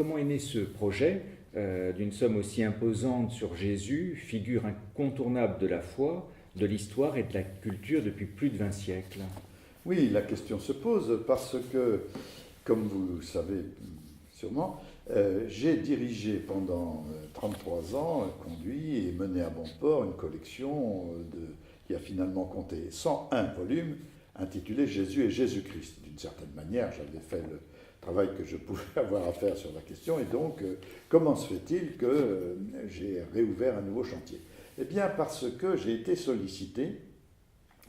comment est né ce projet d'une somme aussi imposante sur Jésus, figure incontournable de la foi, de l'histoire et de la culture depuis plus de 20 siècles? Oui, la question se pose parce que, comme vous le savez sûrement, j'ai dirigé pendant 33 ans, conduit et mené à bon port une collection qui a finalement compté 101 volumes intitulée Jésus et Jésus-Christ. D'une certaine manière, j'avais fait le travail que je pouvais avoir à faire sur la question, et donc comment se fait-il que j'ai réouvert un nouveau chantier? Eh bien parce que j'ai été sollicité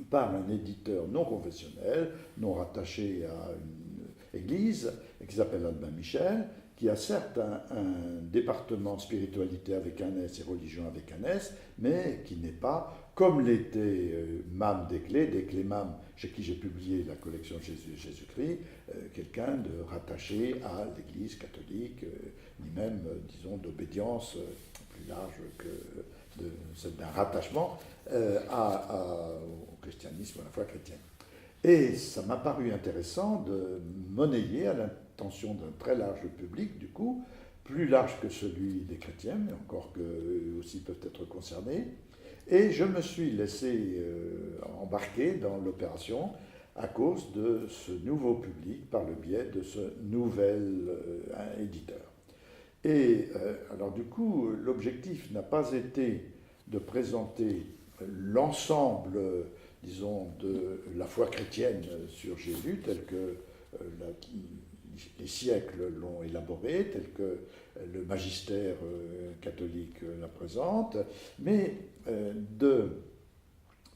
par un éditeur non confessionnel, non rattaché à une église, qui s'appelle Albin Michel, qui a certes un département de spiritualité avec un S et religion avec un S, mais qui n'est pas, comme l'était Mame Desclés Mame, chez qui j'ai publié la collection Jésus et Jésus-Christ, quelqu'un de rattaché à l'église catholique, ni même, disons, d'obédience plus large que d'un rattachement au christianisme, à la foi chrétienne. Et ça m'a paru intéressant de monnayer à l'intention d'un très large public, du coup, plus large que celui des chrétiens, mais encore qu'eux aussi peuvent être concernés. Et je me suis laissé embarquer dans l'opération à cause de ce nouveau public, par le biais de ce nouvel éditeur. Et alors du coup, l'objectif n'a pas été de présenter l'ensemble, disons, de la foi chrétienne sur Jésus, tel que les siècles l'ont élaboré, tel que le magistère catholique la présente, mais de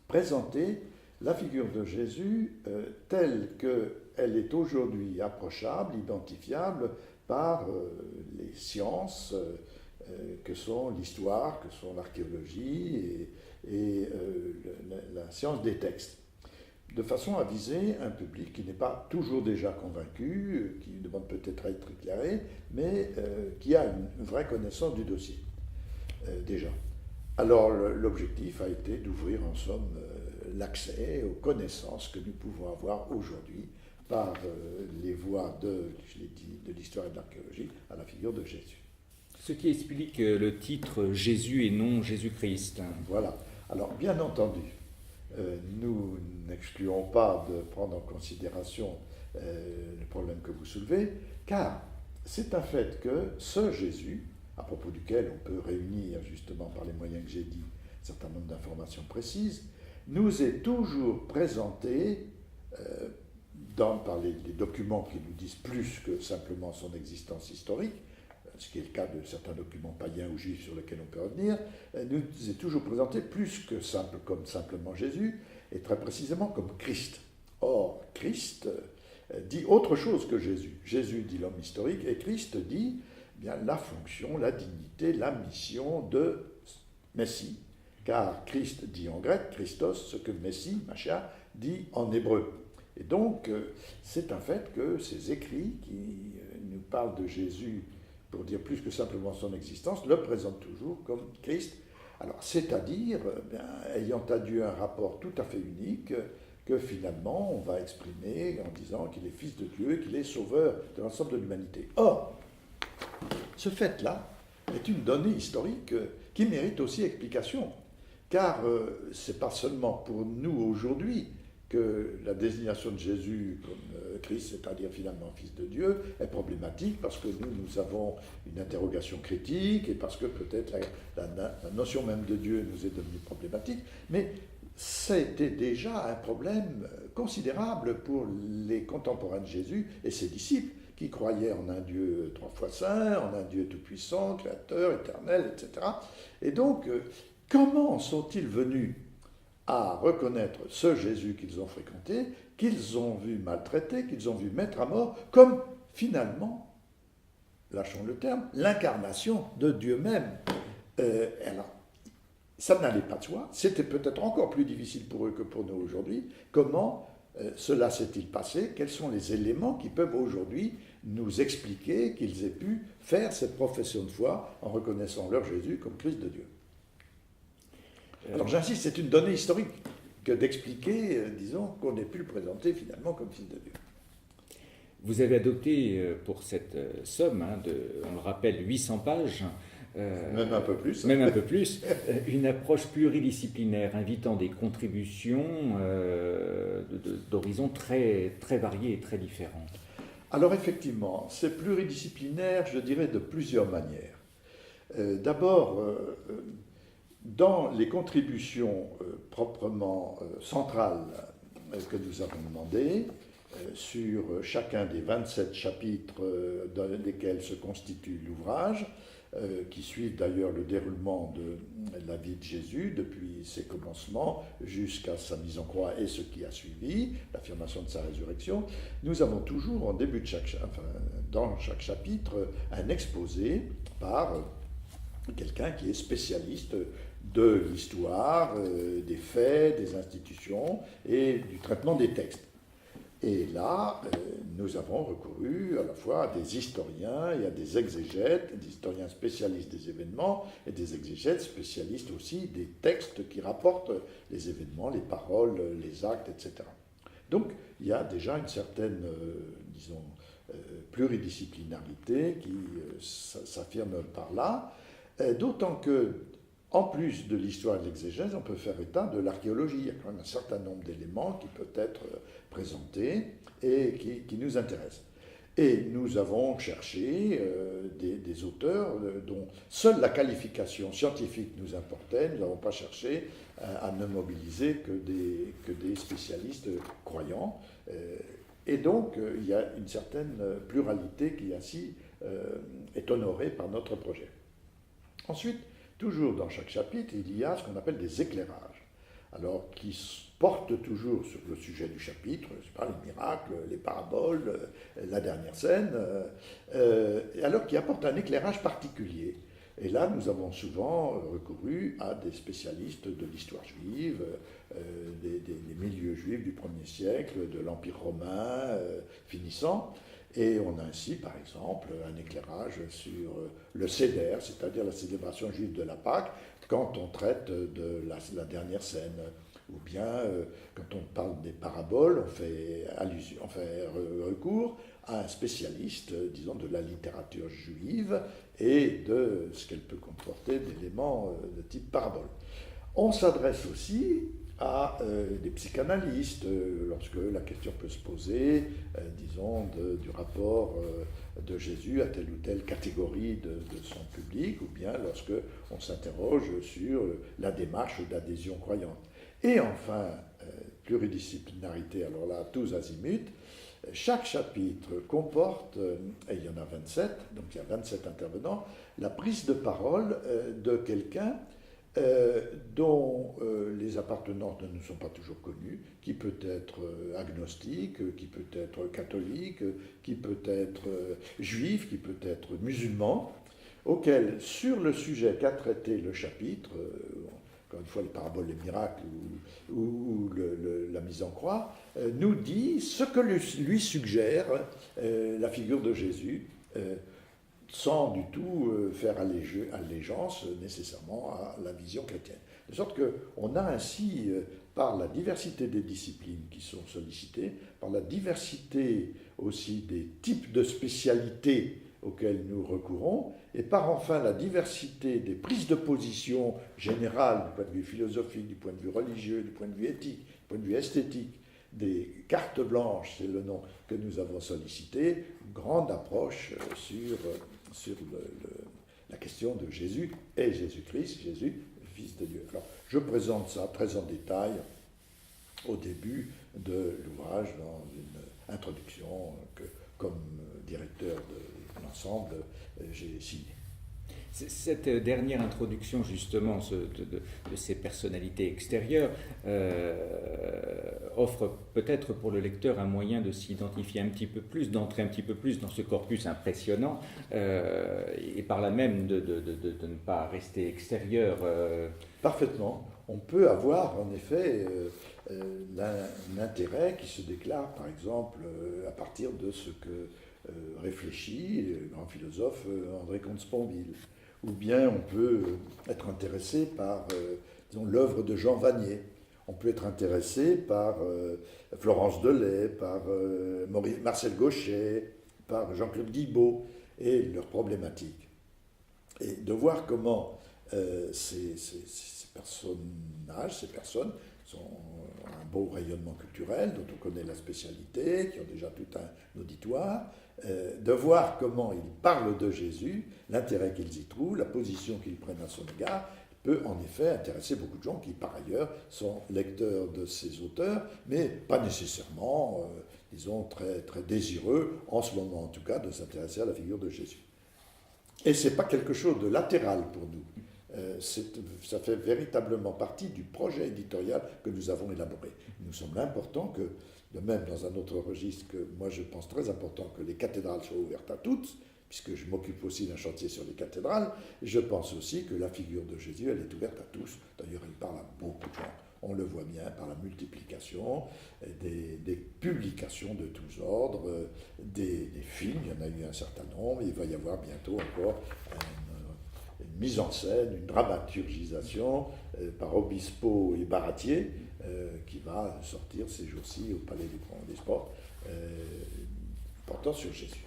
présenter la figure de Jésus telle qu'elle est aujourd'hui approchable, identifiable par les sciences que sont l'histoire, que sont l'archéologie et la science des textes, de façon à viser un public qui n'est pas toujours déjà convaincu, qui demande peut-être à être éclairé, mais qui a une vraie connaissance du dossier, déjà. Alors l'objectif a été d'ouvrir en somme l'accès aux connaissances que nous pouvons avoir aujourd'hui par les voies je l'ai dit, de l'histoire et de l'archéologie à la figure de Jésus. Ce qui explique le titre Jésus et non Jésus-Christ. Voilà. Alors, bien entendu, nous n'excluons pas de prendre en considération le problème que vous soulevez, car c'est un fait que ce Jésus, à propos duquel on peut réunir justement par les moyens que j'ai dit un certain nombre d'informations précises, nous est toujours présenté par les documents qui nous disent plus que simplement son existence historique, ce qui est le cas de certains documents païens ou juifs sur lesquels on peut revenir, nous est toujours présenté plus que comme simplement Jésus, et très précisément comme Christ. Or, Christ dit autre chose que Jésus. Jésus dit l'homme historique, et Christ dit bien la fonction, la dignité, la mission de Messie, car Christ dit en grec, Christos, ce que Messie, Mashiach, dit en hébreu. Et donc, c'est un fait que ces écrits qui nous parlent de Jésus pour dire plus que simplement son existence, le présentent toujours comme Christ. Alors, c'est-à-dire, ayant à Dieu un rapport tout à fait unique, que finalement, on va exprimer en disant qu'il est fils de Dieu et qu'il est sauveur de l'ensemble de l'humanité. Or, ce fait-là est une donnée historique qui mérite aussi explication, car ce n'est pas seulement pour nous aujourd'hui que la désignation de Jésus comme Christ, c'est-à-dire finalement Fils de Dieu, est problématique parce que nous avons une interrogation critique et parce que peut-être la notion même de Dieu nous est devenue problématique, mais c'était déjà un problème considérable pour les contemporains de Jésus et ses disciples qui croyaient en un Dieu trois fois saint, en un Dieu tout-puissant, créateur, éternel, etc. Et donc, comment sont-ils venus à reconnaître ce Jésus qu'ils ont fréquenté, qu'ils ont vu maltraiter, qu'ils ont vu mettre à mort, comme finalement, lâchons le terme, l'incarnation de Dieu même. Alors, ça n'allait pas de soi, c'était peut-être encore plus difficile pour eux que pour nous aujourd'hui. Comment cela s'est-il passé? Quels sont les éléments qui peuvent aujourd'hui nous expliquer qu'ils aient pu faire cette profession de foi en reconnaissant leur Jésus comme Christ de Dieu? Alors j'insiste, c'est une donnée historique que d'expliquer, disons, qu'on ait pu le présenter finalement comme Fils de Dieu. Vous avez adopté pour cette somme, on le rappelle, 800 pages, Même un peu plus. même un peu plus, une approche pluridisciplinaire invitant des contributions d'horizons très, très variés et très différents. Alors effectivement, c'est pluridisciplinaire, je dirais, de plusieurs manières. D'abord, dans les contributions proprement centrales que nous avons demandées, sur chacun des 27 chapitres dans lesquels se constitue l'ouvrage, qui suivent d'ailleurs le déroulement de la vie de Jésus depuis ses commencements jusqu'à sa mise en croix et ce qui a suivi, l'affirmation de sa résurrection, nous avons toujours en début de dans chaque chapitre un exposé par quelqu'un qui est spécialiste de l'histoire, des faits, des institutions et du traitement des textes. Et là, nous avons recouru à la fois à des historiens et à des exégètes, des historiens spécialistes des événements et des exégètes spécialistes aussi des textes qui rapportent les événements, les paroles, les actes, etc. Donc, il y a déjà une certaine, disons, pluridisciplinarité qui s'affirme par là, d'autant que, en plus de l'histoire et de l'exégèse, on peut faire état de l'archéologie. Il y a quand même un certain nombre d'éléments qui peuvent être présentés et qui nous intéressent. Et nous avons cherché des auteurs dont seule la qualification scientifique nous importait. Nous n'avons pas cherché à ne mobiliser que des spécialistes croyants. Et donc, il y a une certaine pluralité qui ainsi est honorée par notre projet. Ensuite, toujours dans chaque chapitre, il y a ce qu'on appelle des éclairages, alors qui portent toujours sur le sujet du chapitre, je sais pas, les miracles, les paraboles, la dernière scène, alors qui apportent un éclairage particulier. Et là, nous avons souvent recouru à des spécialistes de l'histoire juive, des milieux juifs du 1er siècle, de l'Empire romain finissant. Et on a ainsi, par exemple, un éclairage sur le Seder, c'est-à-dire la célébration juive de la Pâque, quand on traite de la dernière scène. Ou bien, quand on parle des paraboles, on fait recours à un spécialiste, disons, de la littérature juive et de ce qu'elle peut comporter d'éléments de type parabole. On s'adresse aussi à des psychanalystes, lorsque la question peut se poser, disons, du rapport de Jésus à telle ou telle catégorie de son public, ou bien lorsque on s'interroge sur la démarche d'adhésion croyante. Et enfin, pluridisciplinarité, alors là, tous azimuts, chaque chapitre comporte, et il y en a 27, donc il y a 27 intervenants, la prise de parole de quelqu'un dont les appartenances ne nous sont pas toujours connues, qui peut être agnostique, qui peut être catholique, qui peut être juif, qui peut être musulman, auquel, sur le sujet qu'a traité le chapitre, encore une fois les paraboles, les miracles ou la mise en croix, nous dit ce que lui suggère la figure de Jésus, sans du tout faire allégeance nécessairement à la vision chrétienne. De sorte qu'on a ainsi, par la diversité des disciplines qui sont sollicitées, par la diversité aussi des types de spécialités auxquelles nous recourons, et par enfin la diversité des prises de position générales du point de vue philosophique, du point de vue religieux, du point de vue éthique, du point de vue esthétique, des cartes blanches, c'est le nom que nous avons sollicité, une grande approche sur la question de Jésus et Jésus-Christ, Jésus, Fils de Dieu. Alors, je présente ça très en détail au début de l'ouvrage, dans une introduction que, comme directeur de l'ensemble, j'ai signée. Cette dernière introduction justement de ces personnalités extérieures offre peut-être pour le lecteur un moyen de s'identifier un petit peu plus, d'entrer un petit peu plus dans ce corpus impressionnant et par là même de ne pas rester extérieur. Parfaitement. On peut avoir en effet l'intérêt qui se déclare par exemple à partir de ce que réfléchit le grand philosophe André Comte-Sponville. Ou bien on peut être intéressé par l'œuvre de Jean Vanier. On peut être intéressé par Florence Delay, par Marcel Gauchet, par Jean-Claude Guibaud et leurs problématiques. Et de voir comment ces personnages, ces personnes, ont un beau rayonnement culturel, dont on connaît la spécialité, qui ont déjà tout un auditoire, de voir comment ils parlent de Jésus, l'intérêt qu'ils y trouvent, la position qu'ils prennent à son égard, peut en effet intéresser beaucoup de gens qui, par ailleurs, sont lecteurs de ces auteurs, mais pas nécessairement, disons, très, très désireux, en ce moment en tout cas, de s'intéresser à la figure de Jésus. Et ce n'est pas quelque chose de latéral pour nous. Ça fait véritablement partie du projet éditorial que nous avons élaboré. Il nous semble important que, de même dans un autre registre que moi je pense très important, que les cathédrales soient ouvertes à toutes, puisque je m'occupe aussi d'un chantier sur les cathédrales, je pense aussi que la figure de Jésus, elle est ouverte à tous. D'ailleurs, il parle à beaucoup de gens. On le voit bien par la multiplication des publications de tous ordres, des films, il y en a eu un certain nombre, il va y avoir bientôt encore une mise en scène, une dramaturgisation par Obispo et Baratier, qui va sortir ces jours-ci au Palais des Sports, portant sur Jésus.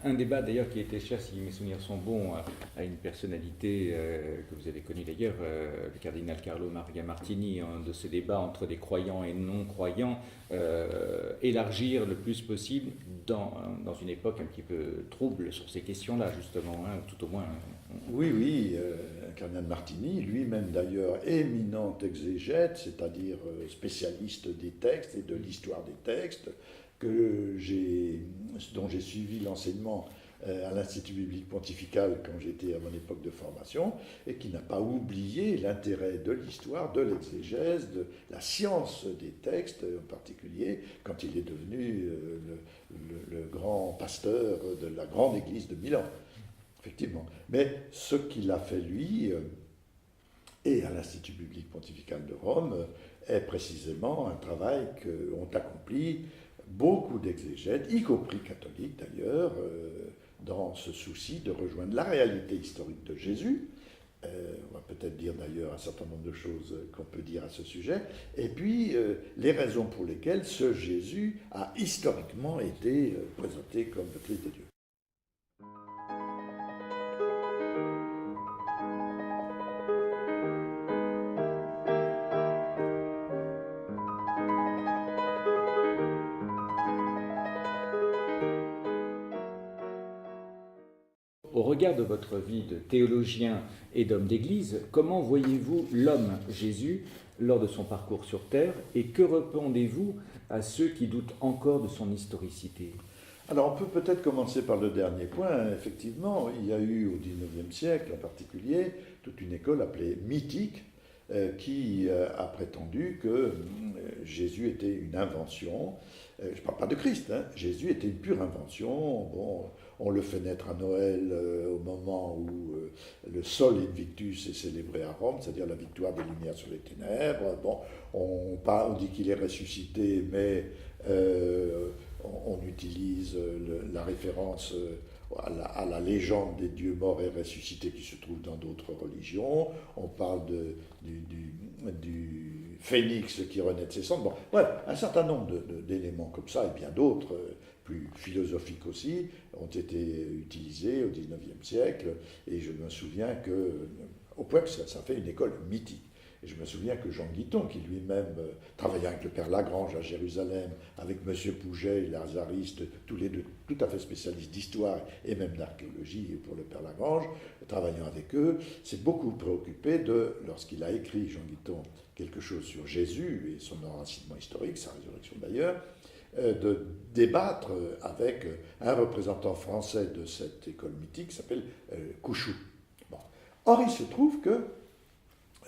Un débat d'ailleurs qui était cher, si mes souvenirs sont bons, à une personnalité que vous avez connue d'ailleurs, le cardinal Carlo Maria Martini, un de ces débats entre des croyants et non-croyants, élargir le plus possible dans une époque un petit peu trouble sur ces questions-là, justement, hein, tout au moins. Oui, cardinal Martini, lui-même d'ailleurs éminent exégète, c'est-à-dire spécialiste des textes et de l'histoire des textes, dont j'ai suivi l'enseignement à l'Institut biblique pontifical quand j'étais à mon époque de formation, et qui n'a pas oublié l'intérêt de l'histoire, de l'exégèse, de la science des textes en particulier, quand il est devenu le grand pasteur de la grande église de Milan, effectivement. Mais ce qu'il a fait lui, et à l'Institut biblique pontifical de Rome, est précisément un travail qu'ont accompli beaucoup d'exégètes, y compris catholiques d'ailleurs, dans ce souci de rejoindre la réalité historique de Jésus. On va peut-être dire d'ailleurs un certain nombre de choses qu'on peut dire à ce sujet, et puis les raisons pour lesquelles ce Jésus a historiquement été présenté comme le Christ de Dieu. Au regard de votre vie de théologien et d'homme d'église, comment voyez-vous l'homme Jésus lors de son parcours sur terre et que répondez-vous à ceux qui doutent encore de son historicité ? Alors on peut peut-être commencer par le dernier point. Effectivement, il y a eu au XIXe siècle en particulier toute une école appelée mythique qui a prétendu que Jésus était une invention. Je ne parle pas de Christ, hein. Jésus était une pure invention. Bon, on le fait naître à Noël au moment où le Sol Invictus est célébré à Rome, c'est-à-dire la victoire des Lumières sur les ténèbres. Bon, on dit qu'il est ressuscité, mais on utilise la référence à la légende des dieux morts et ressuscités qui se trouve dans d'autres religions. On parle du phénix qui renaît de ses cendres. Bon, bref, un certain nombre d'éléments comme ça, et bien d'autres, plus philosophiques aussi, ont été utilisés au XIXe siècle. Et je me souviens au point que ça fait une école mythique. Et je me souviens que Jean Guiton, qui lui-même travaillait avec le père Lagrange à Jérusalem, avec M. Pouget, lazariste, tous les deux tout à fait spécialistes d'histoire et même d'archéologie pour le père Lagrange, travaillant avec eux, s'est beaucoup préoccupé lorsqu'il a écrit, Jean Guiton, quelque chose sur Jésus et son enracinement historique, sa résurrection d'ailleurs, de débattre avec un représentant français de cette école mythique qui s'appelle Couchou. Bon. Or, il se trouve que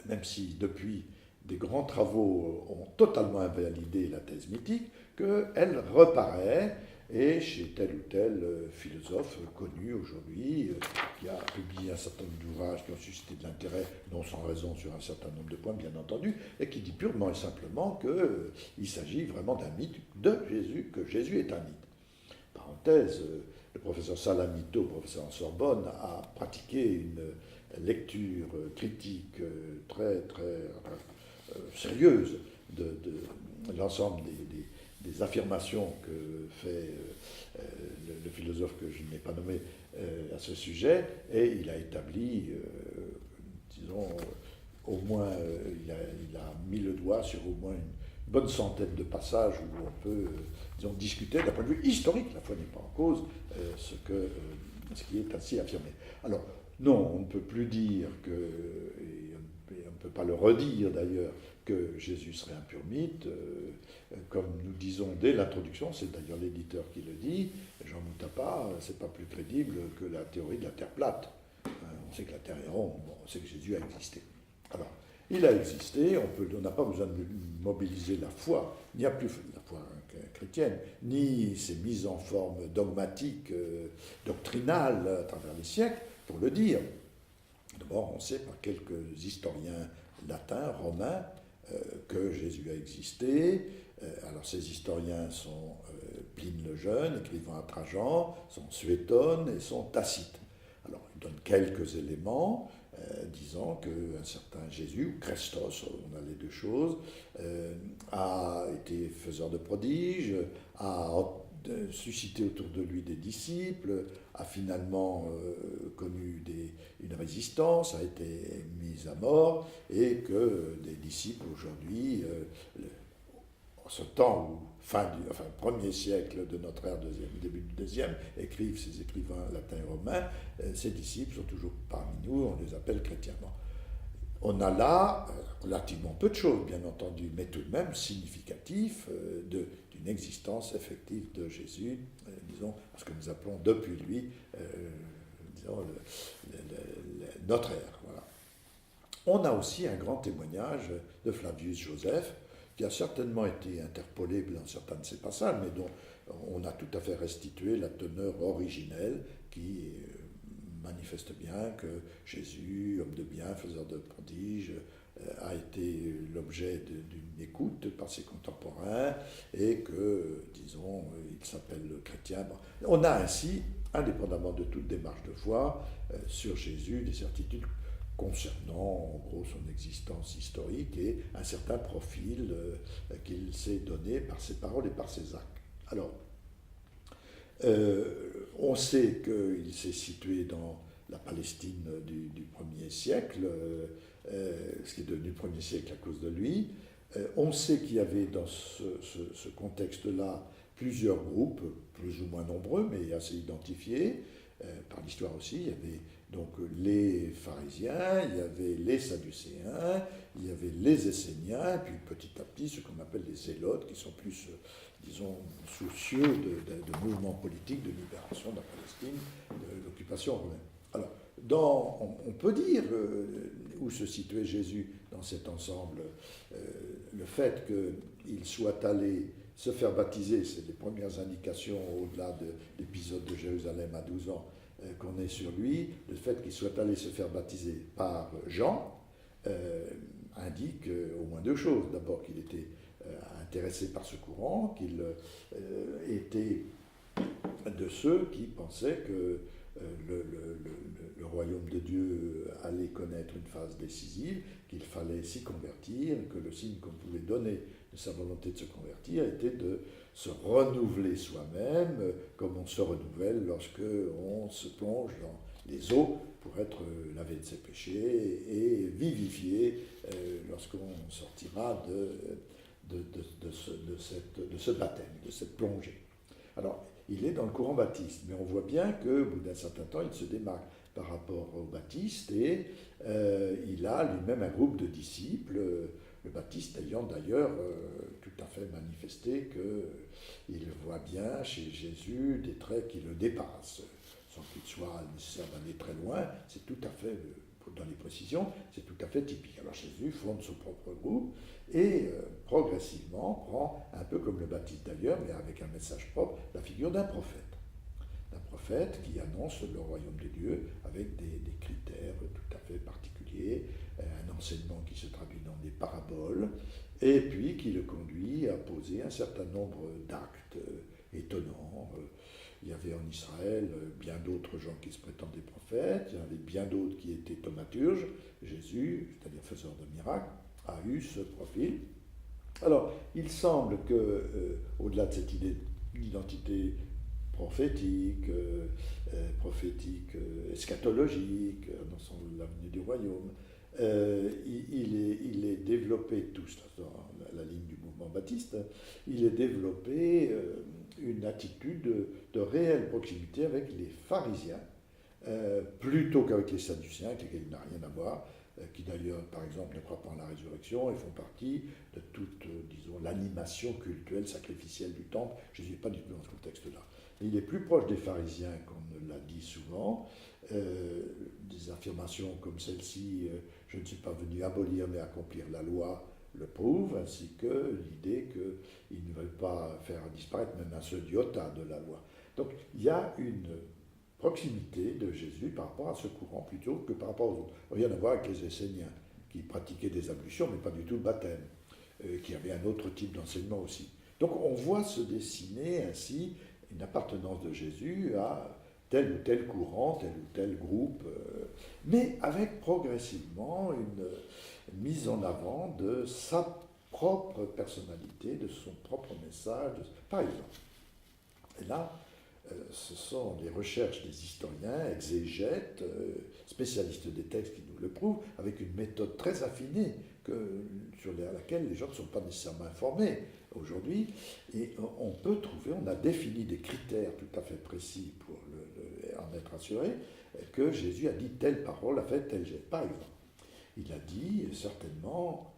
même si depuis des grands travaux ont totalement invalidé la thèse mythique, qu'elle reparaît, et chez tel ou tel philosophe connu aujourd'hui, qui a publié un certain nombre d'ouvrages qui ont suscité de l'intérêt, non sans raison sur un certain nombre de points, bien entendu, et qui dit purement et simplement qu'il s'agit vraiment d'un mythe de Jésus, que Jésus est un mythe. Parenthèse, le professeur Salamito, professeur en Sorbonne, a pratiqué une lecture critique très, très sérieuse l'ensemble des affirmations que fait le philosophe que je n'ai pas nommé à ce sujet, et il a établi, disons, au moins, il a mis le doigt sur au moins une bonne centaine de passages où on peut, disons, discuter d'un point de vue historique, la foi n'est pas en cause, ce qui est ainsi affirmé. Alors, non, on ne peut plus dire que, et on ne peut pas le redire d'ailleurs, que Jésus serait un pur mythe, comme nous disons dès l'introduction, c'est d'ailleurs l'éditeur qui le dit, Jean Moutapa, c'est pas plus crédible que la théorie de la Terre plate. On sait que la Terre est ronde, bon, on sait que Jésus a existé. Alors, il a existé, on n'a pas besoin de mobiliser la foi, il n'y a plus la foi chrétienne, ni ses mises en forme dogmatiques, doctrinales à travers les siècles, pour le dire. D'abord, on sait par quelques historiens latins, romains, que Jésus a existé. Alors, ces historiens sont Pline le Jeune, écrivant à Trajan, sont Suétone et sont Tacite. Alors, ils donnent quelques éléments, disant qu'un certain Jésus, ou Christos, on a les deux choses, a été faiseur de prodiges, a suscité autour de lui des disciples, a finalement connu une résistance, a été mis à mort, et que des disciples aujourd'hui, en ce temps où, premier siècle de notre ère, début du deuxième, écrivent ces écrivains latins et romains, ces disciples sont toujours parmi nous, on les appelle chrétiens. Bon. On a là relativement peu de choses, bien entendu, mais tout de même significatif d'une existence effective de Jésus, disons, ce que nous appelons depuis lui, disons, notre ère. Voilà. On a aussi un grand témoignage de Flavius Joseph, qui a certainement été interpolé dans certains de ses passages, mais dont on a tout à fait restitué la teneur originelle qui manifeste bien que Jésus, homme de bien, faiseur de prodiges, a été l'objet d'une écoute par ses contemporains et que, disons, il s'appelle chrétien. On a ainsi, indépendamment de toute démarche de foi, sur Jésus des certitudes concernant en gros son existence historique et un certain profil qu'il s'est donné par ses paroles et par ses actes. Alors, on sait qu'il s'est situé dans la Palestine du 1er siècle, ce qui est devenu 1er siècle à cause de lui. On sait qu'il y avait dans ce contexte-là plusieurs groupes, plus ou moins nombreux, mais assez identifiés, par l'histoire aussi. Il y avait donc les pharisiens, il y avait les sadducéens, il y avait les esséniens, puis petit à petit ce qu'on appelle les zélotes, qui sont plus, disons, soucieux de mouvements politiques, de libération de la Palestine, de l'occupation romaine. Alors, on peut dire où se situait Jésus dans cet ensemble. Le fait qu'il soit allé se faire baptiser, c'est les premières indications au-delà de l'épisode de Jérusalem à 12 ans, qu'on est sur lui, le fait qu'il soit allé se faire baptiser par Jean indique au moins deux choses. D'abord qu'il était intéressé par ce courant, qu'il était de ceux qui pensaient que le royaume de Dieu allait connaître une phase décisive, qu'il fallait s'y convertir, que le signe qu'on pouvait donner de sa volonté de se convertir était de se renouveler soi-même, comme on se renouvelle lorsque on se plonge dans les eaux pour être lavé de ses péchés et vivifié lorsqu'on sortira de ce baptême, de cette plongée. Alors, il est dans le courant baptiste, mais on voit bien qu'au bout d'un certain temps, il se démarque par rapport au baptiste et il a lui-même un groupe de disciples, le baptiste ayant d'ailleurs tout à fait manifesté qu'il voit bien chez Jésus des traits qui le dépassent, sans qu'il soit nécessaire d'aller très loin, c'est tout à fait, dans les précisions, c'est tout à fait typique. Alors Jésus fonde son propre groupe et progressivement prend, un peu comme le baptiste d'ailleurs, mais avec un message propre, la figure d'un prophète. D'un prophète qui annonce le royaume de Dieu avec des critères tout à fait particuliers, un enseignement qui se traduit dans des paraboles, et puis qui le conduit à poser un certain nombre d'actes étonnants. Il y avait en Israël bien d'autres gens qui se prétendaient prophètes, il y en avait bien d'autres qui étaient thaumaturges. Jésus, c'est-à-dire faiseur de miracles, a eu ce profil. Alors, il semble que, au-delà de cette idée d'identité prophétique, eschatologique, dans l'avenue du royaume, il est développé, tout ça dans la ligne du mouvement baptiste, il est développé une attitude de réelle proximité avec les pharisiens, plutôt qu'avec les sadducéens, avec lesquels il n'a rien à voir, qui d'ailleurs, par exemple, ne croient pas en la résurrection et font partie de toute, disons, l'animation cultuelle, sacrificielle du temple. Jésus n'est pas du tout dans ce contexte-là. Il est plus proche des pharisiens qu'on ne l'a dit souvent. Des affirmations comme celle-ci, je ne suis pas venu abolir mais accomplir la loi, le prouvent, ainsi que l'idée qu'ils ne veulent pas faire disparaître même un seul iota de la loi. Donc il y a une proximité de Jésus par rapport à ce courant plutôt que par rapport aux autres. Rien à voir avec les Esséniens, qui pratiquaient des ablutions, mais pas du tout le baptême, qui avaient un autre type d'enseignement aussi. Donc on voit se dessiner ainsi une appartenance de Jésus à tel ou tel courant, tel ou tel groupe, mais avec progressivement une mise en avant de sa propre personnalité, de son propre message, par exemple. Et là, ce sont les recherches des historiens, exégètes, spécialistes des textes qui nous le prouvent, avec une méthode très affinée sur laquelle les gens ne sont pas nécessairement informés aujourd'hui. Et on peut trouver, on a défini des critères tout à fait précis pour en être assuré, que Jésus a dit telle parole, a fait tel geste. Par exemple, il a dit certainement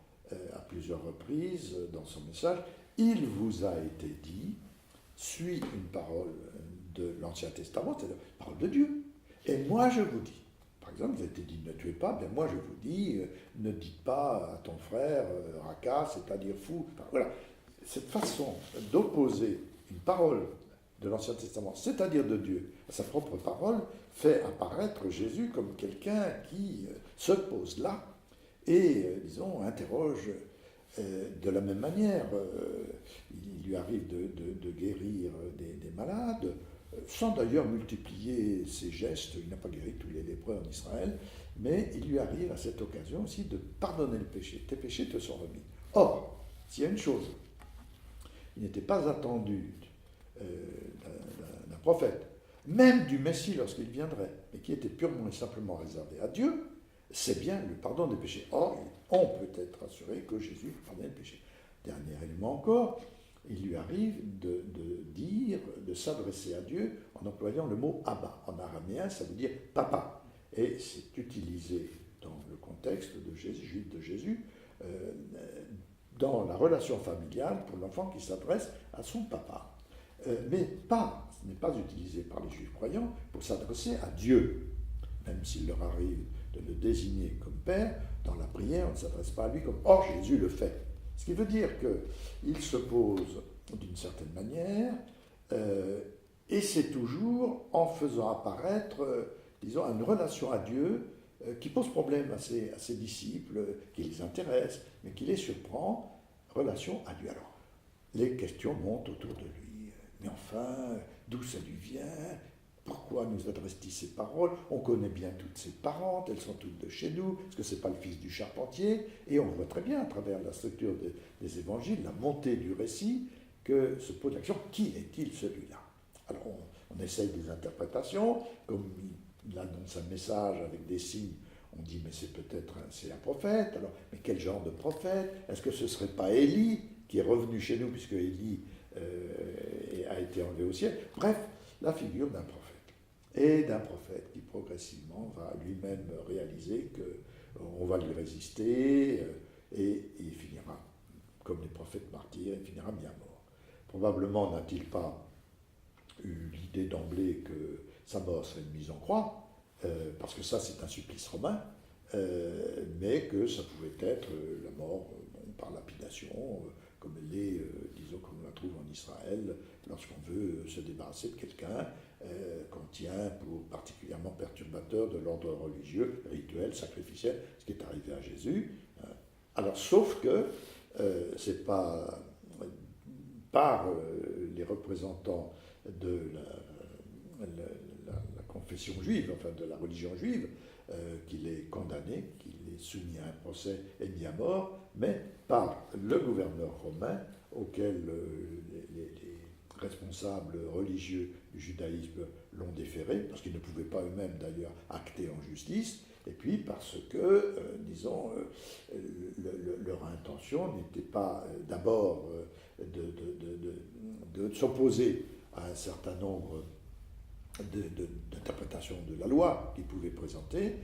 à plusieurs reprises dans son message, il vous a été dit, suit une parole de l'Ancien Testament, c'est-à-dire la parole de Dieu. Et moi je vous dis, par exemple, vous avez été dit ne tuez pas, bien moi je vous dis, ne dites pas à ton frère raca, c'est-à-dire fou. Enfin, voilà, cette façon d'opposer une parole de l'Ancien Testament, c'est-à-dire de Dieu, à sa propre parole, fait apparaître Jésus comme quelqu'un qui se pose là et, disons, interroge de la même manière. Il lui arrive de guérir des malades, sans d'ailleurs multiplier ses gestes. Il n'a pas guéri tous les lépreux en Israël, mais il lui arrive à cette occasion aussi de pardonner le péché. Tes péchés te sont remis. Or, s'il y a une chose, il n'était pas attendu d'un prophète, même du Messie lorsqu'il viendrait, mais qui était purement et simplement réservé à Dieu, c'est bien le pardon des péchés. Or, on peut être assuré que Jésus pardonnait le péché. Dernier élément encore, il lui arrive de s'adresser à Dieu en employant le mot Abba. En araméen, ça veut dire papa. Et c'est utilisé dans le contexte de Jésus, juif de Jésus, dans la relation familiale pour l'enfant qui s'adresse à son papa. Mais ce n'est pas utilisé par les juifs croyants pour s'adresser à Dieu. Même s'il leur arrive de le désigner comme père, dans la prière, on ne s'adresse pas à lui comme « Or, Jésus le fait ». Ce qui veut dire qu'il se pose d'une certaine manière, et c'est toujours en faisant apparaître, disons, une relation à Dieu qui pose problème à ses disciples, qui les intéresse, mais qui les surprend, relation à Dieu. Alors, les questions montent autour de lui. Mais enfin, d'où ça lui vient ? Pourquoi nous adresse-t-il ces paroles ? On connaît bien toutes ses parentes, elles sont toutes de chez nous, parce que ce n'est pas le fils du charpentier. Et on voit très bien, à travers la structure des évangiles, la montée du récit, que se pose la question, qui est-il celui-là ? Alors on essaye des interprétations, comme il annonce un message avec des signes, on dit mais c'est un prophète, alors mais quel genre de prophète ? Est-ce que ce ne serait pas Élie qui est revenu chez nous, puisque Élie a été enlevé au ciel ? Bref, la figure d'un prophète. Et d'un prophète qui progressivement va lui-même réaliser qu'on va lui résister et il finira, comme les prophètes martyrs, il finira bien mort. Probablement n'a-t-il pas eu l'idée d'emblée que sa mort serait une mise en croix, parce que ça c'est un supplice romain, mais que ça pouvait être la mort par lapidation, comme elle est, disons, comme on la trouve en Israël, lorsqu'on veut se débarrasser de quelqu'un qu'on tient pour particulièrement perturbateur de l'ordre religieux, rituel, sacrificiel, ce qui est arrivé à Jésus. Alors, sauf que c'est pas par les représentants de la confession juive, enfin de la religion juive, qu'il est condamné, qu'il est soumis à un procès et mis à mort, mais par le gouverneur romain auquel les responsables religieux du judaïsme l'ont déféré, parce qu'ils ne pouvaient pas eux-mêmes d'ailleurs acter en justice, et puis parce que, disons, leur intention n'était pas d'abord de s'opposer à un certain nombre d'interprétations de la loi qu'ils pouvaient présenter,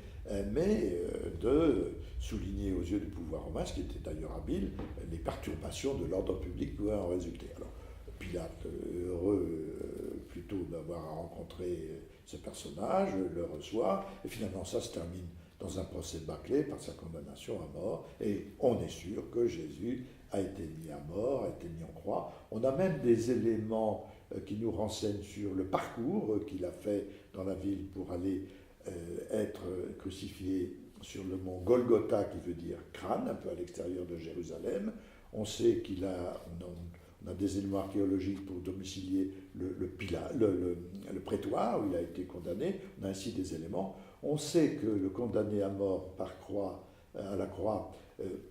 mais de souligner aux yeux du pouvoir romain, ce qui était d'ailleurs habile, les perturbations de l'ordre public pouvaient en résulter. Alors, Pilate, heureux plutôt d'avoir rencontré ce personnage, le reçoit, et finalement ça se termine dans un procès bâclé par sa condamnation à mort, et on est sûr que Jésus a été mis à mort, a été mis en croix. On a même des éléments qui nous renseignent sur le parcours qu'il a fait dans la ville pour aller être crucifié sur le mont Golgotha, qui veut dire crâne, un peu à l'extérieur de Jérusalem. On sait qu'il a... On a des éléments archéologiques pour domicilier le prétoire où il a été condamné. On a ainsi des éléments. On sait que le condamné à mort par croix, à la croix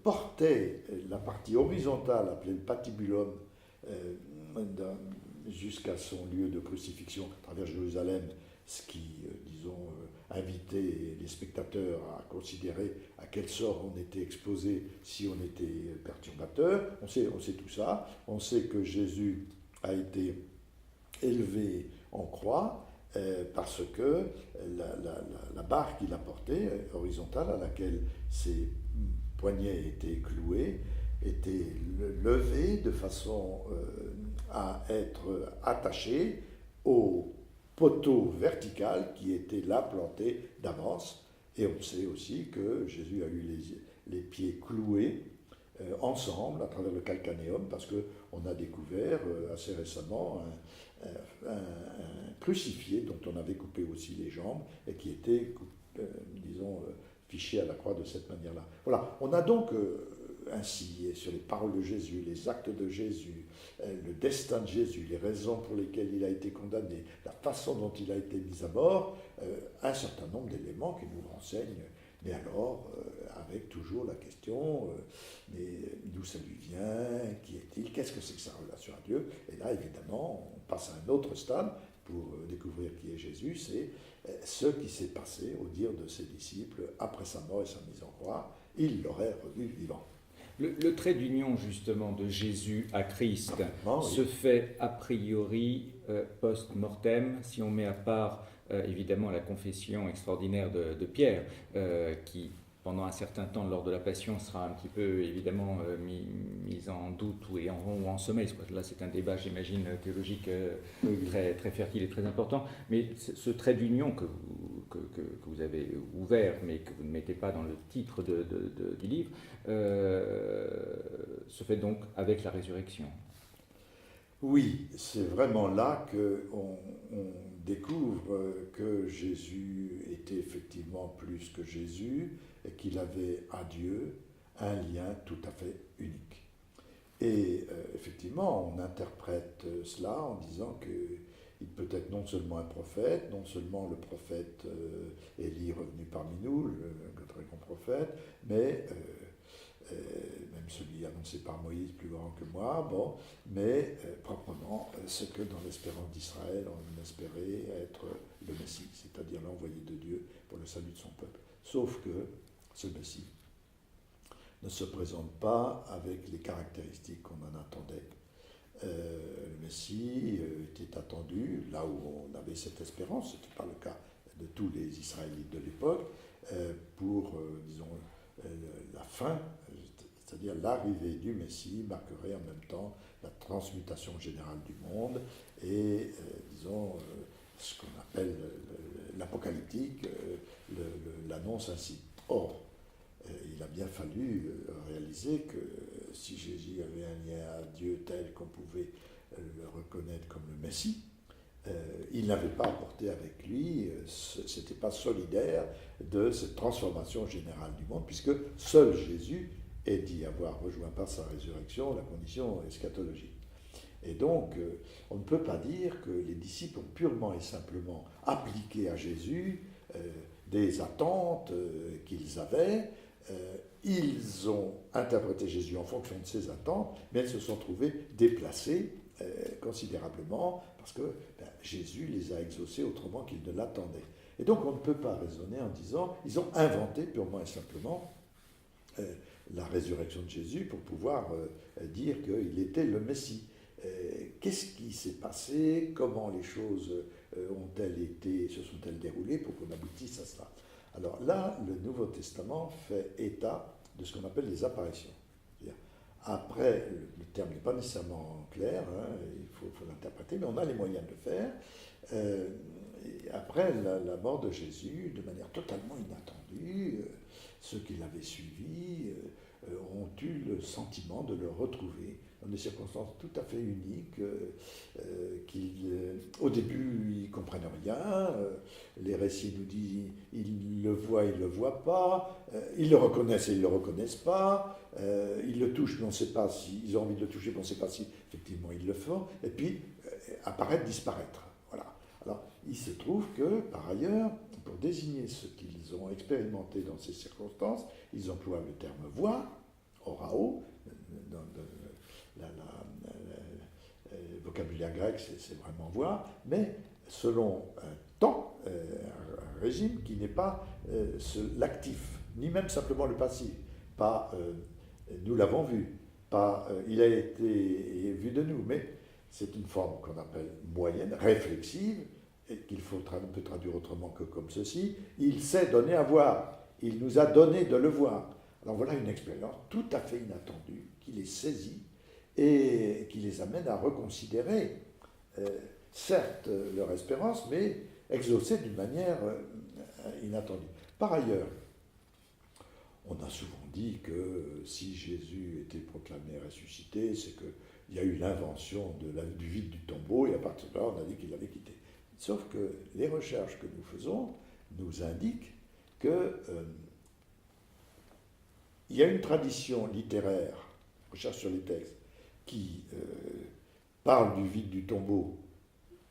portait la partie horizontale appelée le patibulum jusqu'à son lieu de crucifixion à travers Jérusalem, ce qui, disons, invitait les spectateurs à considérer à quel sort on était exposé si on était perturbateur. On sait tout ça. On sait que Jésus a été élevé en croix parce que la barre qu'il a portée, horizontale, à laquelle ses poignets étaient cloués, était levée de façon à être attachée au poteau vertical qui était là planté d'avance. Et on sait aussi que Jésus a eu les pieds cloués ensemble à travers le calcanéum, parce qu'on a découvert assez récemment un crucifié dont on avait coupé aussi les jambes et qui était, disons, fiché à la croix de cette manière-là. Voilà, on a donc ainsi sur les paroles de Jésus, les actes de Jésus, le destin de Jésus, les raisons pour lesquelles il a été condamné, la façon dont il a été mis à mort, un certain nombre d'éléments qui nous renseignent. Mais alors, avec toujours la question, mais d'où ça lui vient, qui est-il, qu'est-ce que c'est que sa relation à Dieu? Et là, évidemment, on passe à un autre stade pour découvrir qui est Jésus, c'est ce qui s'est passé au dire de ses disciples après sa mort et sa mise en croix. Il l'aurait revu vivant. Le trait d'union justement de Jésus à Christ se oui. fait a priori post-mortem, si on met à part évidemment la confession extraordinaire de Pierre, qui pendant un certain temps lors de la Passion sera un petit peu évidemment mise en doute ou en sommeil. Là c'est un débat, j'imagine, théologique très, très fertile et très important, mais ce trait d'union que vous avez ouvert, mais que vous ne mettez pas dans le titre du livre, se fait donc avec la résurrection. Oui, c'est vraiment là qu'on découvre que Jésus était effectivement plus que Jésus et qu'il avait à Dieu un lien tout à fait unique. Et effectivement, on interprète cela en disant qu'il peut être non seulement un prophète, non seulement le prophète Élie revenu parmi nous, le très grand prophète, mais même celui annoncé par Moïse, plus grand que moi, bon, mais proprement ce que dans l'espérance d'Israël on espérait être le Messie, c'est-à-dire l'envoyé de Dieu pour le salut de son peuple. Sauf que ce Messie ne se présente pas avec les caractéristiques qu'on en attendait. Le Messie était attendu, là où on avait cette espérance, ce n'était pas le cas de tous les Israélites de l'époque, pour, disons, la fin, c'est-à-dire l'arrivée du Messie marquerait en même temps la transmutation générale du monde et, disons, ce qu'on appelle l'apocalyptique, l'annonce ainsi. Or, il a bien fallu réaliser que si Jésus avait un lien à Dieu tel qu'on pouvait le reconnaître comme le Messie, il n'avait pas apporté avec lui, c'était pas solidaire de cette transformation générale du monde, puisque seul Jésus est dit avoir rejoint par sa résurrection la condition eschatologique. Et donc, on ne peut pas dire que les disciples ont purement et simplement appliqué à Jésus des attentes qu'ils avaient. Ils ont interprété Jésus en fonction de ces attentes, mais elles se sont trouvées déplacées considérablement parce que Jésus les a exaucées autrement qu'ils ne l'attendaient. Et donc on ne peut pas raisonner en disant ils ont inventé purement et simplement la résurrection de Jésus pour pouvoir dire qu'il était le Messie. Qu'est-ce qui s'est passé? Comment les choses se sont-elles déroulées pour qu'on aboutisse à cela? Alors là, le Nouveau Testament fait état de ce qu'on appelle les apparitions. Après, le terme n'est pas nécessairement clair, hein, il faut l'interpréter, mais on a les moyens de le faire. Après la mort de Jésus, de manière totalement inattendue, ceux qui l'avaient suivi ont eu le sentiment de le retrouver dans des circonstances tout à fait uniques, au début ils ne comprennent rien, les récits nous disent ils le voient, ils ne le voient pas, ils le reconnaissent et ils ne le reconnaissent pas, ils le touchent mais on ne sait pas s'ils ont envie de le toucher, mais on ne sait pas si effectivement ils le font, et puis apparaître, disparaître. Voilà. Alors il se trouve que par ailleurs, pour désigner ce qu'ils ont expérimenté dans ces circonstances, ils emploient le terme voir, orao, dans le vocabulaire grec, c'est vraiment voir, mais selon un temps, un régime qui n'est pas l'actif, ni même simplement le passif. Pas nous l'avons vu, pas il a été vu de nous, mais c'est une forme qu'on appelle moyenne, réflexive, et on peut traduire autrement que comme ceci. Il s'est donné à voir, il nous a donné de le voir. Alors voilà une expérience tout à fait inattendue qui les saisit et qui les amène à reconsidérer, certes, leur espérance, mais exaucée d'une manière inattendue. Par ailleurs, on a souvent dit que si Jésus était proclamé ressuscité, c'est qu'il y a eu l'invention du vide du tombeau, et à partir de là, on a dit qu'il l'avait quitté. Sauf que les recherches que nous faisons nous indiquent que il y a une tradition littéraire, recherche sur les textes, qui parle du vide du tombeau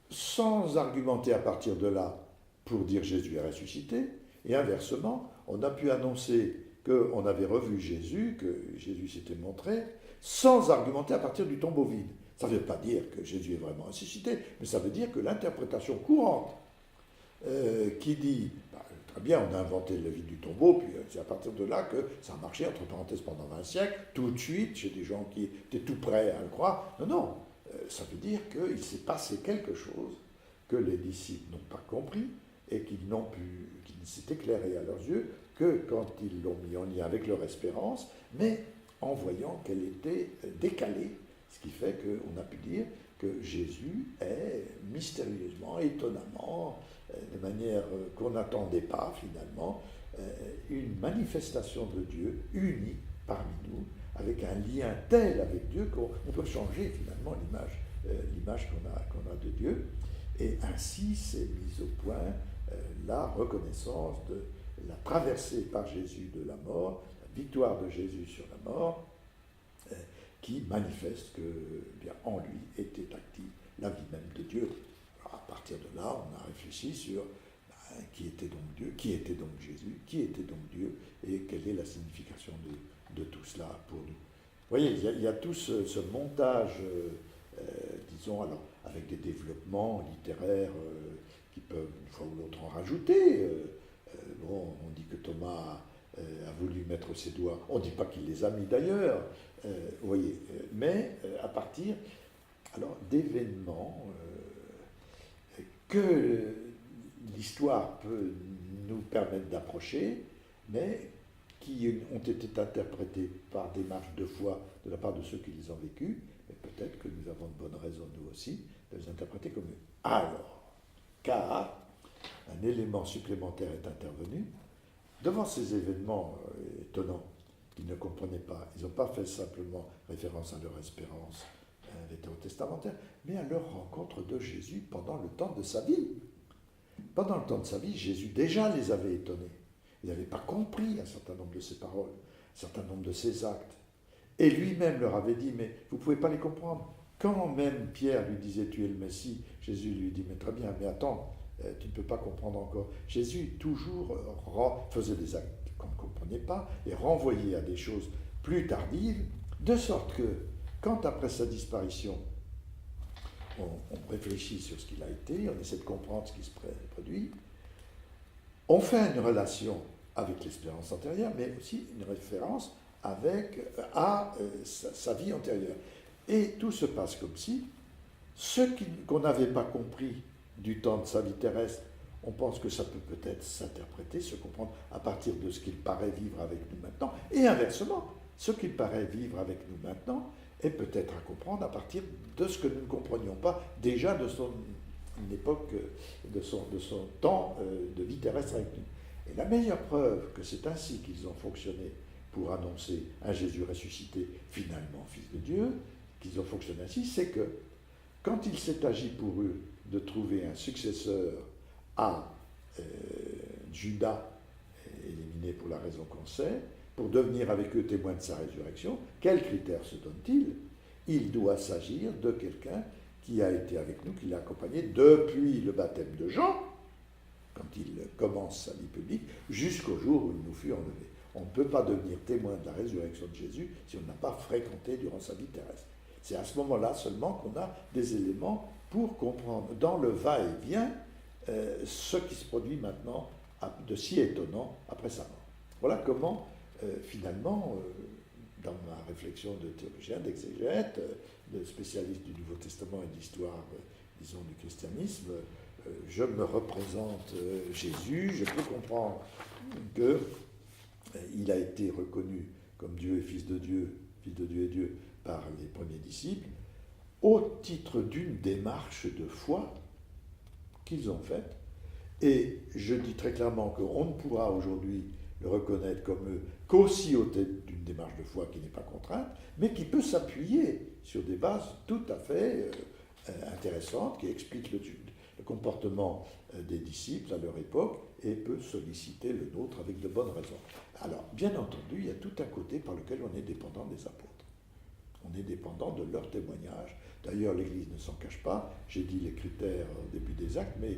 sans argumenter à partir de là pour dire Jésus est ressuscité, et inversement, on a pu annoncer qu'on avait revu Jésus, que Jésus s'était montré, sans argumenter à partir du tombeau vide. Ça ne veut pas dire que Jésus est vraiment ressuscité, mais ça veut dire que l'interprétation courante qui dit très bien, on a inventé le vide du tombeau, puis c'est à partir de là que ça a marché, entre parenthèses, pendant 20 siècles, tout de suite, chez des gens qui étaient tout prêts à le croire. Non, ça veut dire qu'il s'est passé quelque chose que les disciples n'ont pas compris et qui ne s'est éclairé à leurs yeux que quand ils l'ont mis en lien avec leur espérance, mais en voyant qu'elle était décalée, ce qui fait qu'on a pu dire que Jésus est mystérieusement, étonnamment, de manière qu'on n'attendait pas finalement, une manifestation de Dieu unique parmi nous, avec un lien tel avec Dieu qu'on peut changer finalement l'image qu'on a de Dieu. Et ainsi s'est mise au point la reconnaissance de la traversée par Jésus de la mort, la victoire de Jésus sur la mort, qui manifeste que bien, en lui était active la vie même de Dieu. Alors, à partir de là, on a réfléchi sur qui était donc Dieu, qui était donc Jésus, qui était donc Dieu, et quelle est la signification de tout cela pour nous. Vous voyez, il y a tout ce montage, disons, alors, avec des développements littéraires qui peuvent, une fois ou l'autre, en rajouter. On dit que Thomas a voulu mettre ses doigts, on ne dit pas qu'il les a mis d'ailleurs, vous voyez, mais à partir alors, d'événements que l'histoire peut nous permettre d'approcher, mais qui ont été interprétés par des marques de foi de la part de ceux qui les ont vécus, et peut-être que nous avons de bonnes raisons, nous aussi, de les interpréter comme eux. Alors, car un élément supplémentaire est intervenu, devant ces événements étonnants qu'ils ne comprenaient pas, ils n'ont pas fait simplement référence à leur espérance vétérotestamentaire, mais à leur rencontre de Jésus pendant le temps de sa vie. Pendant le temps de sa vie, Jésus déjà les avait étonnés. Ils n'avaient pas compris un certain nombre de ses paroles, un certain nombre de ses actes. Et lui-même leur avait dit, mais vous ne pouvez pas les comprendre. Quand même Pierre lui disait, tu es le Messie, Jésus lui dit, mais très bien, mais attends, tu ne peux pas comprendre encore. Jésus toujours faisait des actes qu'on ne comprenait pas et renvoyait à des choses plus tardives, de sorte que quand après sa disparition, on réfléchit sur ce qu'il a été, on essaie de comprendre ce qui se produit, on fait une relation avec l'espérance antérieure, mais aussi une référence à sa vie antérieure. Et tout se passe comme si ce qu'on n'avait pas compris du temps de sa vie terrestre, on pense que ça peut peut-être s'interpréter, se comprendre à partir de ce qu'il paraît vivre avec nous maintenant, et inversement, ce qu'il paraît vivre avec nous maintenant est peut-être à comprendre à partir de ce que nous ne comprenions pas déjà de son époque, de son temps de vie terrestre avec nous. Et la meilleure preuve que c'est ainsi qu'ils ont fonctionné pour annoncer un Jésus ressuscité, finalement Fils de Dieu, qu'ils ont fonctionné ainsi, c'est que quand il s'est agi pour eux de trouver un successeur à Judas, éliminé pour la raison qu'on sait, pour devenir avec eux témoin de sa résurrection, quels critères se donne-t-il? Il doit s'agir de quelqu'un qui a été avec nous, qui l'a accompagné depuis le baptême de Jean, quand il commence sa vie publique, jusqu'au jour où il nous fut enlevé. On ne peut pas devenir témoin de la résurrection de Jésus si on n'a pas fréquenté durant sa vie terrestre. C'est à ce moment-là seulement qu'on a des éléments pour comprendre, dans le va-et-vient, ce qui se produit maintenant de si étonnant après sa mort. Voilà comment, finalement, dans ma réflexion de théologien, d'exégète, de spécialiste du Nouveau Testament et d'histoire, disons, du christianisme, je me représente Jésus, je peux comprendre qu'il a été reconnu comme Dieu et Fils de Dieu et Dieu, par les premiers disciples, au titre d'une démarche de foi qu'ils ont faite. Et je dis très clairement qu'on ne pourra aujourd'hui le reconnaître comme eux qu'aussi au titre d'une démarche de foi qui n'est pas contrainte, mais qui peut s'appuyer sur des bases tout à fait intéressantes, qui expliquent le comportement des disciples à leur époque et peut solliciter le nôtre avec de bonnes raisons. Alors, bien entendu, il y a tout un côté par lequel on est dépendant des apôtres. On est dépendant de leur témoignage. D'ailleurs, l'Église ne s'en cache pas. J'ai dit les critères au début des actes, mais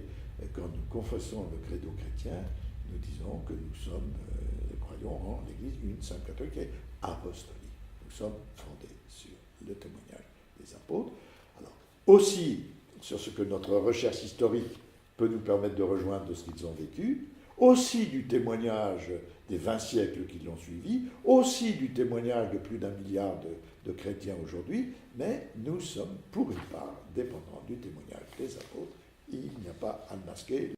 quand nous confessons le credo chrétien, nous disons que nous croyons en l'Église une sainte catholique et apostolique. Nous sommes fondés sur le témoignage des apôtres. Alors, aussi sur ce que notre recherche historique peut nous permettre de rejoindre de ce qu'ils ont vécu, aussi du témoignage des 20 siècles qui l'ont suivi, aussi du témoignage de plus d'1 milliard de chrétiens aujourd'hui, mais nous sommes pour une part dépendants du témoignage des apôtres. Il n'y a pas à le masquer.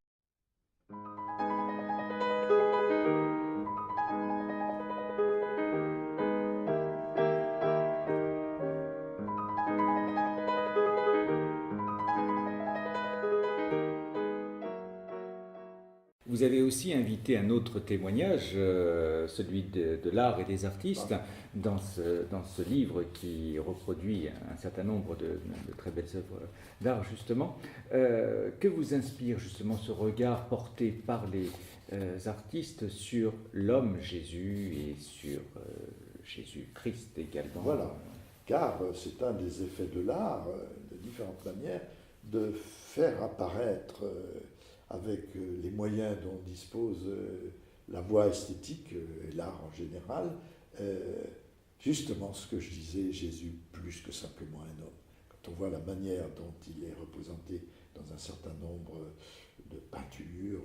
Vous avez aussi invité un autre témoignage, celui de l'art et des artistes, dans ce livre qui reproduit un certain nombre de très belles œuvres d'art, justement. Que vous inspire justement ce regard porté par les artistes sur l'homme Jésus et sur Jésus-Christ également? Voilà, car c'est un des effets de l'art, de différentes manières, de faire apparaître avec les moyens dont dispose la voie esthétique et l'art en général, justement ce que je disais, Jésus plus que simplement un homme. Quand on voit la manière dont il est représenté dans un certain nombre de peintures,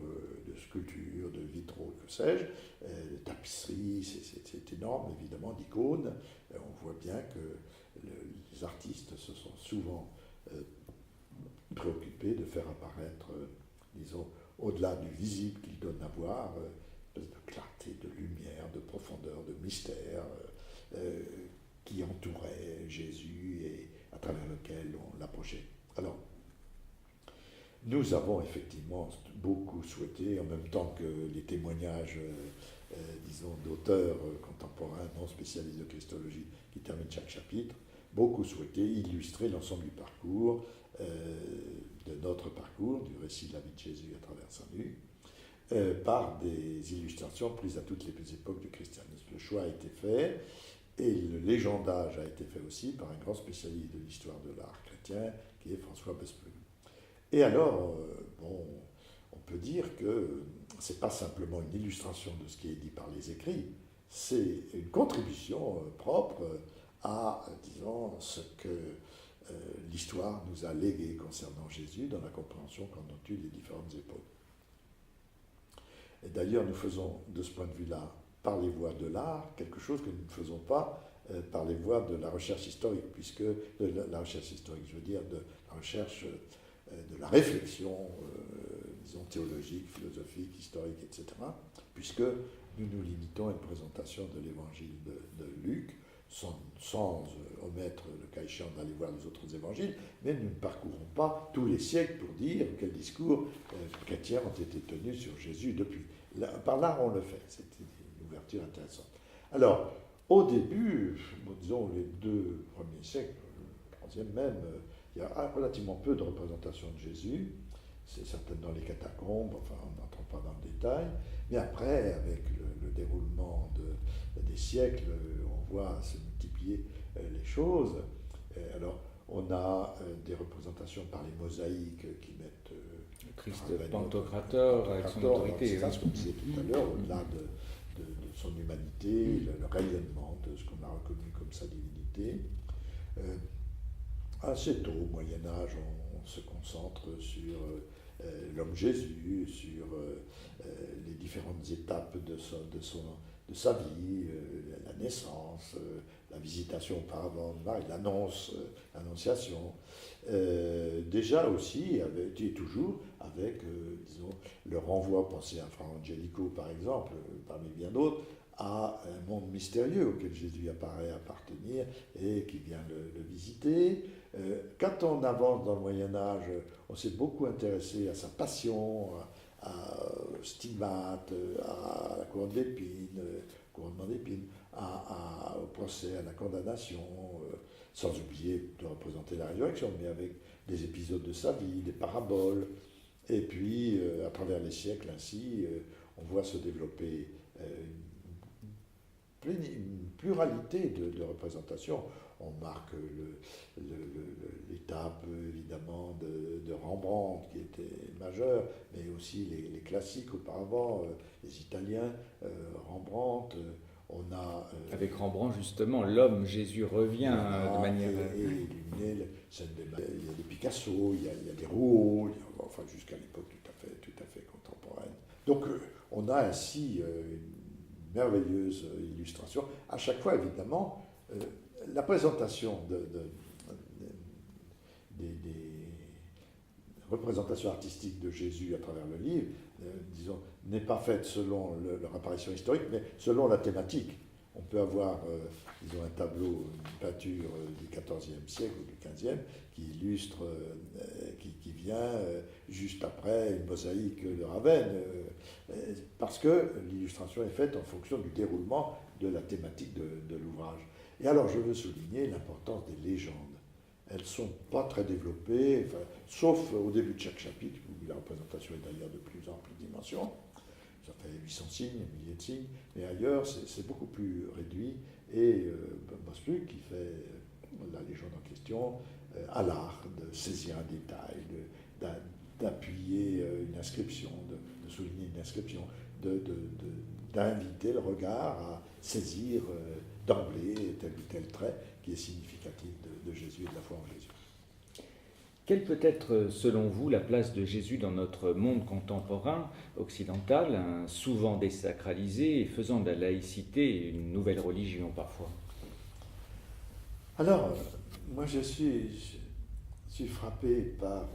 de sculptures, de vitraux, que sais-je, de tapisseries, c'est énorme évidemment, d'icônes, on voit bien que les artistes se sont souvent préoccupés de faire apparaître disons, au-delà du visible qu'ils donnent à voir, de clarté, de lumière, de profondeur, de mystère qui entourait Jésus et à travers lequel on l'approchait. Alors, nous avons effectivement beaucoup souhaité, en même temps que les témoignages, disons, d'auteurs contemporains non spécialistes de christologie qui terminent chaque chapitre, beaucoup souhaité illustrer l'ensemble du parcours, de notre parcours, du récit de la vie de Jésus à travers sa vie, par des illustrations prises à toutes les époques du christianisme. Le choix a été fait, et le légendage a été fait aussi par un grand spécialiste de l'histoire de l'art chrétien, qui est François Besplugue. Et alors, on peut dire que ce n'est pas simplement une illustration de ce qui est dit par les écrits, c'est une contribution propre à, disons, ce que l'histoire nous a légué concernant Jésus dans la compréhension qu'en ont eu les différentes époques. Et d'ailleurs, nous faisons de ce point de vue-là, par les voies de l'art, quelque chose que nous ne faisons pas par les voies de la recherche historique, puisque de la recherche historique, je veux dire, de la recherche de la réflexion, disons, théologique, philosophique, historique, etc., puisque nous nous limitons à une présentation de l'évangile de Luc, sans omettre le cas échéant d'aller voir les autres évangiles, mais nous ne parcourons pas tous les siècles pour dire quels discours chrétiens ont été tenus sur Jésus depuis. Là, par là, on le fait. C'était une ouverture intéressante. Alors, au début, disons les 2 premiers siècles, le 3e même, il y a relativement peu de représentation de Jésus. C'est certainement dans les catacombes, enfin on n'entre pas dans le détail. Mais après, avec le déroulement des siècles, on voit se multiplier les choses. Alors, on a des représentations par les mosaïques qui mettent le Christ Pantocrator avec son autorité. C'est ça, ce qu'on disait tout à l'heure, au-delà de son humanité, le rayonnement de ce qu'on a reconnu comme sa divinité. Assez tôt, au Moyen-Âge, on se concentre sur l'homme Jésus, sur les différentes étapes de sa vie, la naissance, la visitation auparavant de Marie, l'annonciation. Déjà aussi, et toujours avec, disons, le renvoi, pensez à Fra Angelico par exemple, parmi bien d'autres, à un monde mystérieux auquel Jésus apparaît appartenir et qui vient le visiter. Quand on avance dans le Moyen-Âge, on s'est beaucoup intéressé à sa passion, à stigmate, à la couronne d'épines, couronnement d'épines, au procès, à la condamnation, sans oublier de représenter la résurrection, mais avec des épisodes de sa vie, des paraboles. Et puis, à travers les siècles, ainsi, on voit se développer une pluralité de représentations. On marque l'étape, évidemment, de Rembrandt, qui était majeur, mais aussi les classiques auparavant, les Italiens, Rembrandt. On a, avec Rembrandt, justement, l'homme, Jésus revient de manière... Et illuminé, il y a des Picasso, il y a des Rouault, enfin jusqu'à l'époque tout à fait contemporaine. Donc on a ainsi une merveilleuse illustration. À chaque fois, évidemment, la présentation des représentations artistiques de Jésus à travers le livre, disons, n'est pas faite selon leur apparition historique, mais selon la thématique. On peut avoir, disons, un tableau, une peinture du XIVe siècle ou du XVe qui illustre, qui vient juste après une mosaïque de Ravenne, parce que l'illustration est faite en fonction du déroulement de la thématique de l'ouvrage. Et alors, je veux souligner l'importance des légendes. Elles ne sont pas très développées, enfin, sauf au début de chaque chapitre, où la représentation est d'ailleurs de plus ample dimension. Ça fait 800 signes, un millier de signes, mais ailleurs, c'est beaucoup plus réduit. Et Bossuet, qui fait la légende en question, a l'art de saisir un détail, d'appuyer une inscription, de souligner une inscription, d'inviter le regard à saisir d'emblée tel ou tel trait qui est significatif de Jésus et de la foi en Jésus. Quelle peut être, selon vous, la place de Jésus dans notre monde contemporain, occidental, souvent désacralisé et faisant de la laïcité une nouvelle religion parfois? Alors, moi je suis frappé par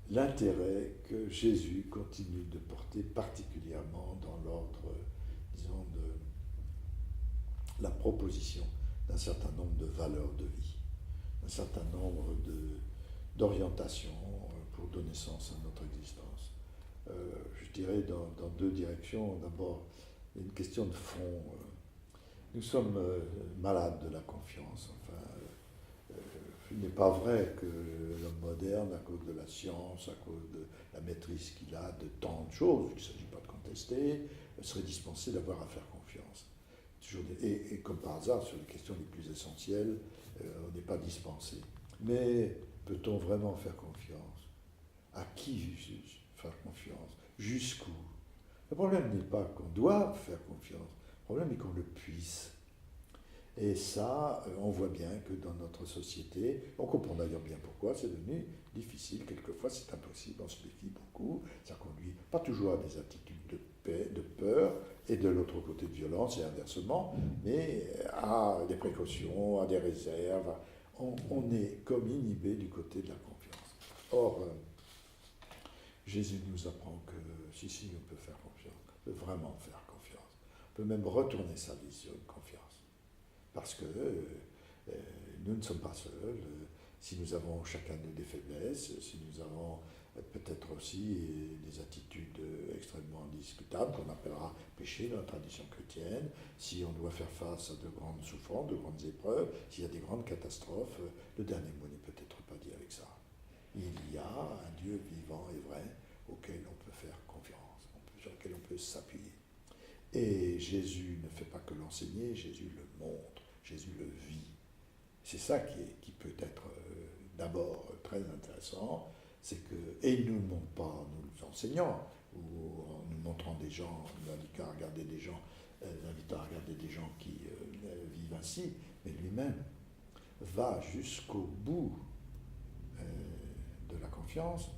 l'intérêt que Jésus continue de porter particulièrement dans l'ordre, disons, de la proposition d'un certain nombre de valeurs de vie, un certain nombre d'orientations pour donner sens à notre existence. Je dirais dans 2 directions. D'abord, une question de fond. Nous sommes malades de la confiance. Enfin, il n'est pas vrai que l'homme moderne, à cause de la science, à cause de la maîtrise qu'il a de tant de choses, il ne s'agit pas de contester, serait dispensé d'avoir à faire confiance. Et comme par hasard, sur les questions les plus essentielles, on n'est pas dispensé. Mais peut-on vraiment faire confiance? À qui faire confiance. Jusqu'où? Le problème n'est pas qu'on doive faire confiance, le problème est qu'on le puisse. Et ça, on voit bien que dans notre société, on comprend d'ailleurs bien pourquoi, c'est devenu difficile, quelquefois c'est impossible, on se méfie beaucoup, ça conduit pas toujours à des attitudes de paix, de peur, et de l'autre côté de violence et inversement, mais à des précautions, à des réserves. On est comme inhibé du côté de la confiance. Or, Jésus nous apprend que si, on peut faire confiance, on peut vraiment faire confiance, on peut même retourner sa vie sur une confiance. Parce que nous ne sommes pas seuls. Si nous avons chacun des faiblesses, si nous avons peut-être aussi des attitudes extrêmement discutables qu'on appellera péché dans la tradition chrétienne, si on doit faire face à de grandes souffrances, de grandes épreuves, s'il y a des grandes catastrophes, le dernier mot n'est peut-être pas dit avec ça. Il y a un Dieu vivant et vrai auquel on peut faire confiance, sur lequel on peut s'appuyer. Et Jésus ne fait pas que l'enseigner, Jésus le montre, Jésus le vit. C'est ça qui peut être d'abord très intéressant, c'est que, et il ne nous montre pas en nous enseignant, ou en nous montrant des gens, l'invitant à regarder des gens, qui vivent ainsi, mais lui-même va jusqu'au bout de la confiance,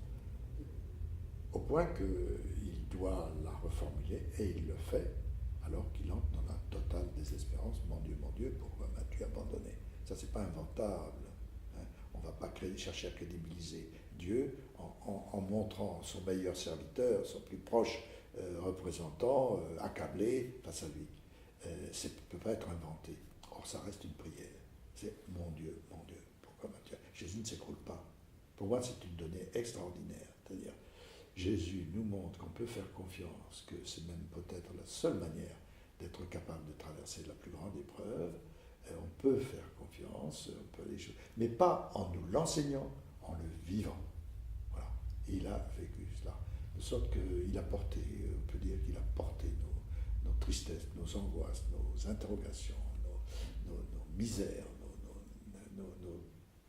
au point qu'il doit la reformuler, et il le fait, alors qu'il entre dans la totale désespérance. Mon Dieu, pourquoi m'as-tu abandonné? Ça, c'est pas inventable. Hein. On ne va pas chercher à crédibiliser Dieu en montrant son meilleur serviteur, son plus proche représentant, accablé face à lui. Ça ne peut pas être inventé. Or, ça reste une prière. C'est mon Dieu, pourquoi m'as-tu... Jésus ne s'écroule pas. Pour moi, c'est une donnée extraordinaire. C'est-à-dire, Jésus nous montre qu'on peut faire confiance, que c'est même peut-être la seule manière d'être capable de traverser la plus grande épreuve. On peut faire confiance, on peut aller jouer, mais pas en nous l'enseignant, en le vivant. Voilà. Et il a vécu cela. De sorte qu'il a porté, on peut dire qu'il a porté nos tristesses, nos angoisses, nos interrogations, nos misères, nos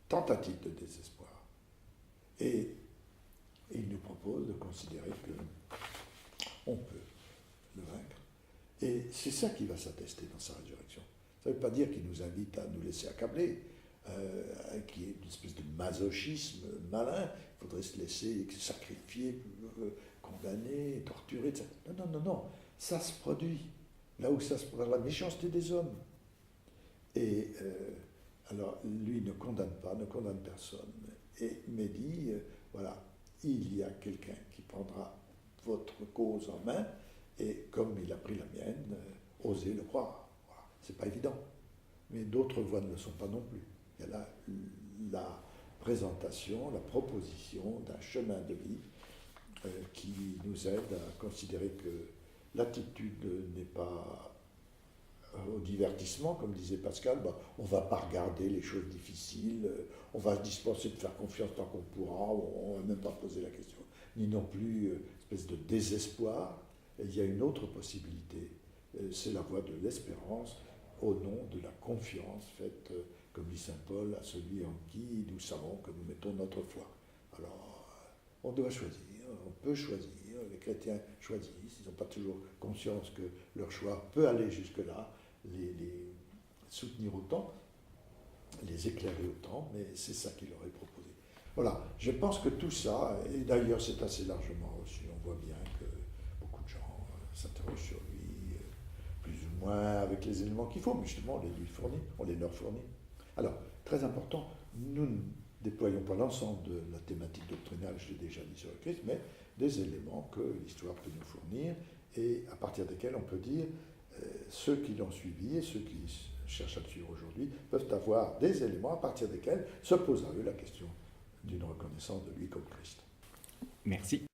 tentatives de désespoir. Et il nous propose de considérer qu'on peut le vaincre. Et c'est ça qui va s'attester dans sa résurrection. Ça ne veut pas dire qu'il nous invite à nous laisser accabler, qui est une espèce de masochisme malin. Il faudrait se laisser sacrifier, condamner, torturer, etc. Non. Ça se produit. Là où ça se produit, la méchanceté des hommes. Et alors, lui ne condamne pas, ne condamne personne, mais dit, voilà, il y a quelqu'un qui prendra votre cause en main, et comme il a pris la mienne, osez le croire. Voilà. C'est pas évident. Mais d'autres voies ne le sont pas non plus. Il y a là la présentation, la proposition d'un chemin de vie qui nous aide à considérer que l'attitude n'est pas au divertissement, comme disait Pascal, on ne va pas regarder les choses difficiles, on va se dispenser de faire confiance tant qu'on pourra, on ne va même pas poser la question, ni non plus une espèce de désespoir. Et il y a une autre possibilité, c'est la voie de l'espérance, au nom de la confiance faite, comme dit saint Paul, à celui en qui nous savons que nous mettons notre foi. Alors, on doit choisir, on peut choisir, les chrétiens choisissent, ils n'ont pas toujours conscience que leur choix peut aller jusque-là, les soutenir autant, les éclairer autant, mais c'est ça qu'il leur est proposé. Voilà, je pense que tout ça, et d'ailleurs c'est assez largement reçu, on voit bien que beaucoup de gens s'interrogent sur lui, plus ou moins avec les éléments qu'il faut, mais justement on les leur fournit. Alors, très important, nous ne déployons pas l'ensemble de la thématique doctrinale, je l'ai déjà dit sur le Christ, mais des éléments que l'histoire peut nous fournir, et à partir desquels on peut dire ceux qui l'ont suivi et ceux qui cherchent à le suivre aujourd'hui peuvent avoir des éléments à partir desquels se pose à eux la question d'une reconnaissance de lui comme Christ. Merci.